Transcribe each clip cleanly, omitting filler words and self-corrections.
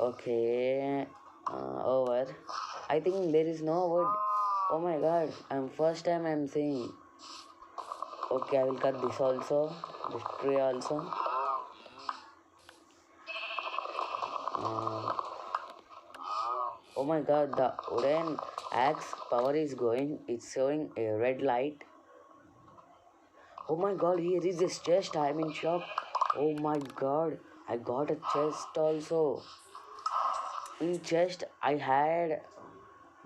Okay, over. I think there is no wood. Oh my god, I'm first time I'm seeing. Okay, I will cut this also, this tree also. Uh, oh my god, the wooden axe power is going. It's showing a red light. Oh my god, here is this chest. I'm in shock. Oh my god, I got a chest also. In chest, I had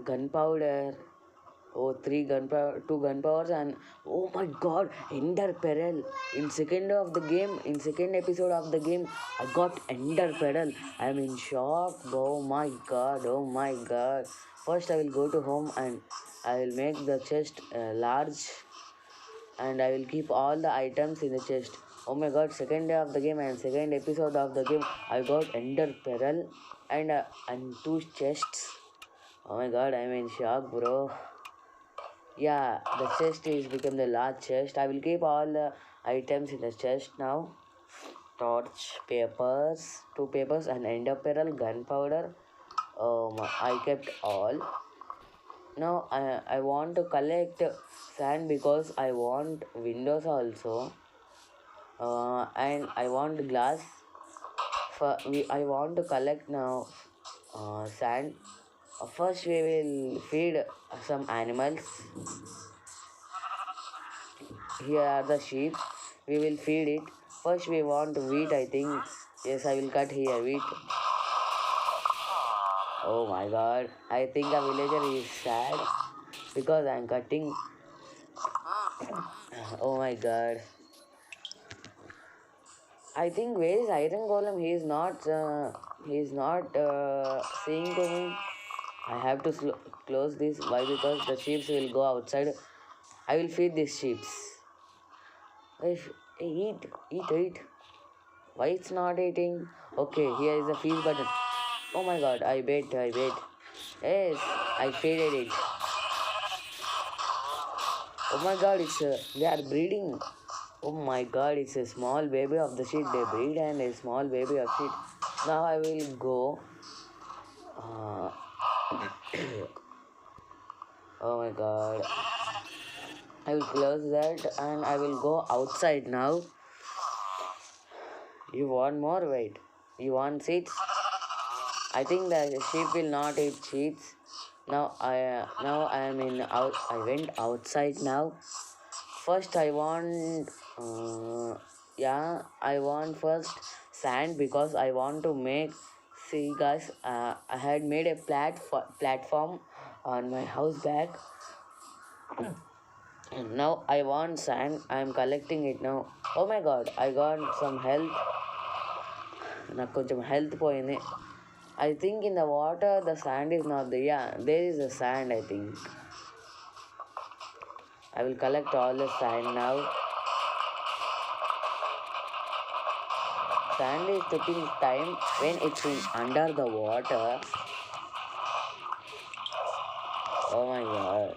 gunpowder. Oh, three gunpowder, two gunpowders, and oh my god, Ender Peril. In second episode of the game, I got Ender Peril. I'm in shock. Oh my god, oh my god. First, I will go to home and I will make the chest large and I will keep all the items in the chest. Oh my god, second day of the game and second episode of the game, I got Ender Peril and two chests. Oh my god, I'm in shock, bro. Yeah, the chest is become the large chest. I will keep all the items in the chest now. Torch, papers, two papers, and ender pearl, gunpowder. I kept all. Now I want to collect sand because I want windows also. And I want glass. I want to collect now sand. First we will feed some animals. Here are the sheep. We will feed it. First we want wheat, I think. Yes, I will cut here wheat. Oh my god. I think a villager is sad because I am cutting. Oh my god. I think where is Iron Golem? He is not seeing to me. I have to close this. Why? Because the sheep will go outside. I will feed these sheep. Eat, eat, eat. Why it's not eating? Okay, here is the feed button. Oh my god, I bet. Yes, I faded it. Oh my god, they are breeding. Oh my god, it's a small baby of the sheep. They breed and a small baby of sheep. Now I will go. Uh, oh my god. I will close that and I will go outside now. You want more? Wait. You want seeds? I think the sheep will not eat seeds. Now I am in out. I went outside now. First I want I want first sand because I want to make. See guys, I had made a platform on my house back. And now I want sand. I am collecting it now. Oh my god, I got some health. నాకు కొంచెం health పోయింది. I think in the water the sand is not there. Yeah, there is a sand, I think. I will collect all the sand now. Sand is taking time when it's in under the water. Oh my god.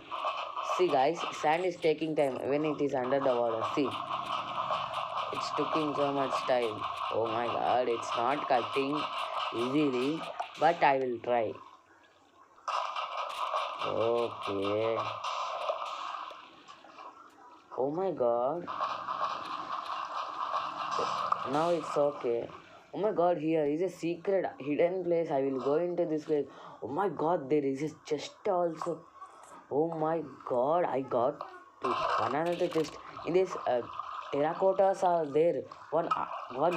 See guys, sand is taking time when it is under the water. See, it's taking so much time. Oh my god, it's not cutting easily, but I will try. Okay. Oh my god. Now it's okay. Oh my god, here is a secret hidden place. I will go into this place. Oh my god, there is a chest also. Oh my god, I got one another chest. In this terracottas are there. One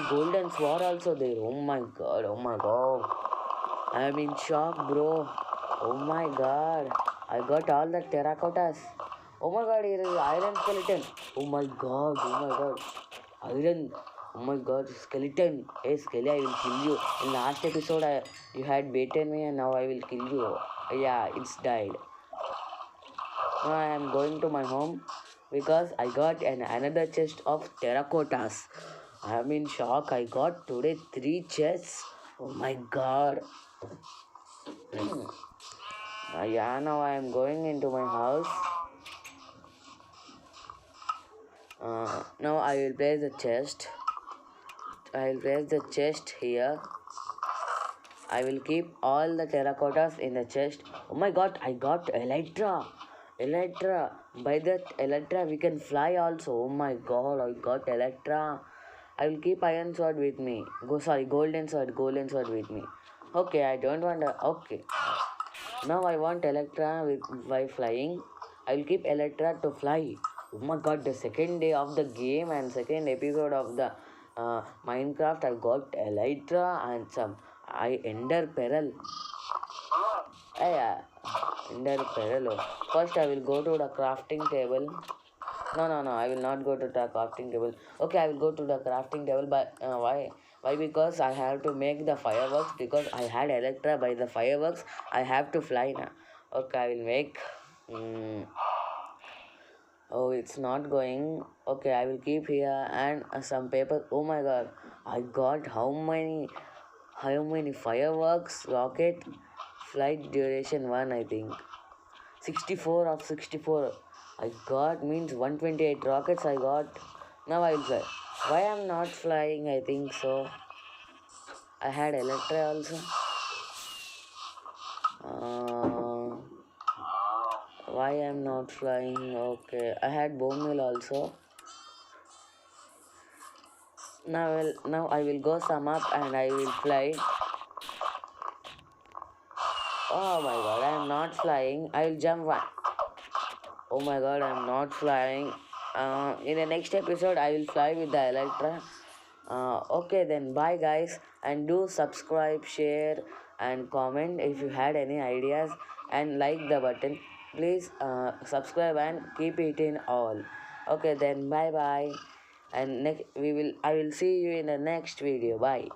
golden sword also there. Oh my god, oh my god. I am in shock, bro. Oh my god. I got all the terracottas. Oh my god, here is iron skeleton. Oh my god, oh my god. Iron. Oh my god, skeleton. Hey, Skelly, I will kill you. In last episode, you had beaten me and now I will kill you. Yeah, it's died. Now I am going to my home because I got another chest of terracottas. I am in shock. I got today 3 chests. Oh my god. Yeah, now I am going into my house. Now I will place the chest. I will place the chest here. I will keep all the terracottas in the chest. Oh my god, I got Elytra. Elytra. By that Elytra we can fly also. Oh my god, I got Elytra. I will keep iron sword with me. Golden sword with me. Okay, I don't want a, okay. Now I want Electra with by flying. I will keep Electra to fly. Oh my god, the second day of the game and second episode of the Minecraft, I got Elytra and some I Ender Peril. Yeah, Ender Peril. First, I will go to the crafting table. No, I will not go to the crafting table. Okay, I will go to the crafting table, but why? Why? Because I have to make the fireworks. Because I had Electra by the fireworks. I have to fly now. Okay, I will make. Mm, oh, it's not going. Okay, I will keep here and some paper. Oh my god, I got how many? How many fireworks? Rocket flight duration one, I think. 64 of 64. I got means 128 rockets I got. Now I'll fly. Why I'm not flying? I think so. I had Electra also. Uh, why I'm not flying? Okay, I had bone meal also. Now I will go sum up and I will fly. Oh my god, I am not flying. I will jump one. Oh my god, I am not flying. In the next episode, I will fly with the Electra. Okay, then bye, guys, and do subscribe, share, and comment if you had any ideas, and like the button. Please subscribe and keep it in all. Okay, then bye bye, and next I will see you in the next video. Bye.